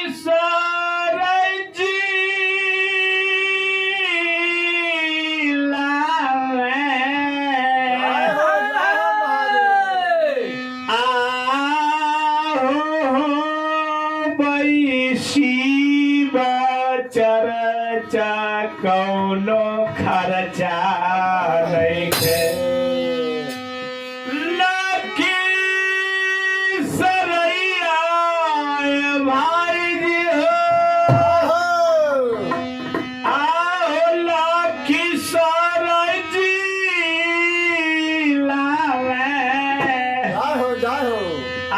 लखीसराय चर्चा कौनो खर्चा नइखे लखीसरैया भाई जी हो आओ लखीसराय जिलावे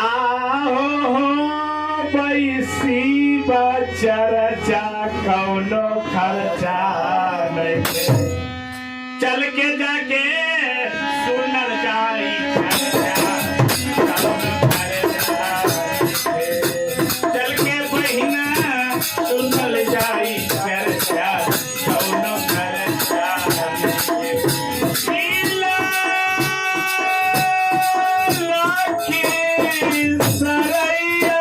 आओ पैसी चर्चा कौनो खर्चा नइखे चल के जाके सुनल जाई चर्चा कौनो खर्चा नइखे चल के बहिना सुनल जाई चर्चा कौनो खर्चा नइखे लखीसरैया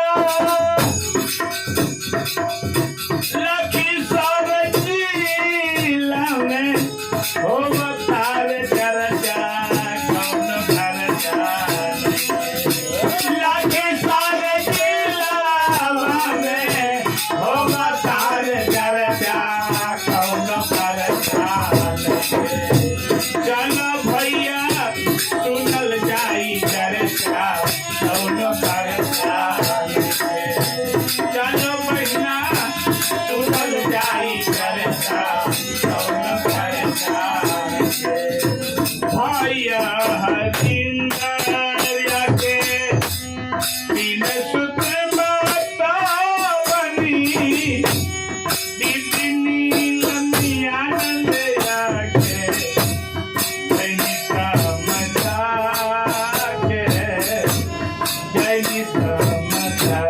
लखीसराय जिलावे हो बतार चर्चा कौनो खर्चा लखीसराय जिलावे हो बतार चर्चा कौनो खर्चा चलो भैया सुनल जाई चर्चा कौनो खर्चा चलो बहिना सुनल जाई चर्चा कौनो खर्चा भैया हरिंदरिया के तीन सूत्र बतावनी दीदिनी लमियानंद के जैनी समझा के जैनी समझा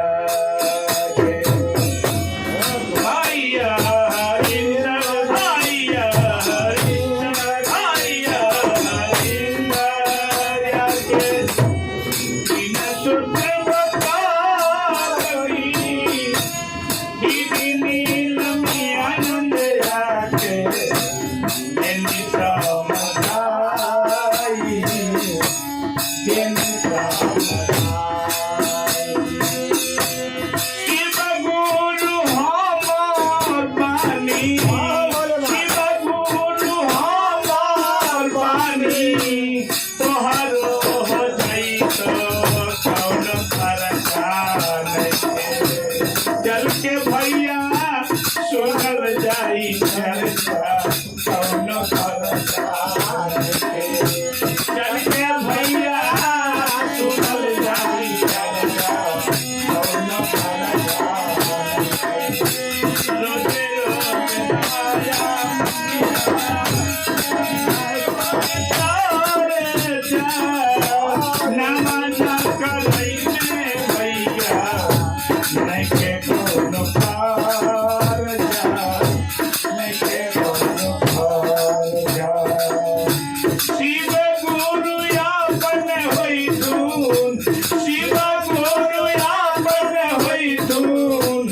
चल के भैया सुनल जाई चर्चा कौनो खर्चा चल के भैया सुनल जाई चर्चा कौनो खर्चा रोते रोते आया नमन करैने भैया नइखे कोनो खर्चा नइखे कोनो खर्चा शिव गुरु आपन होइतुन शिव गुरु आपन होइतुन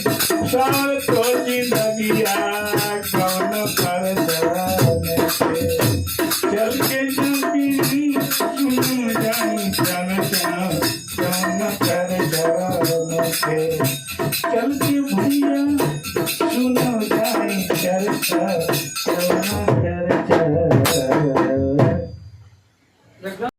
सार तो जिंदगिया कोनो खर्चा नइखे चल के जल्दी सुन जाई चर्चा कौनो खर्चा नइखे चल के भैया सुनो जाई चर्चा कौनो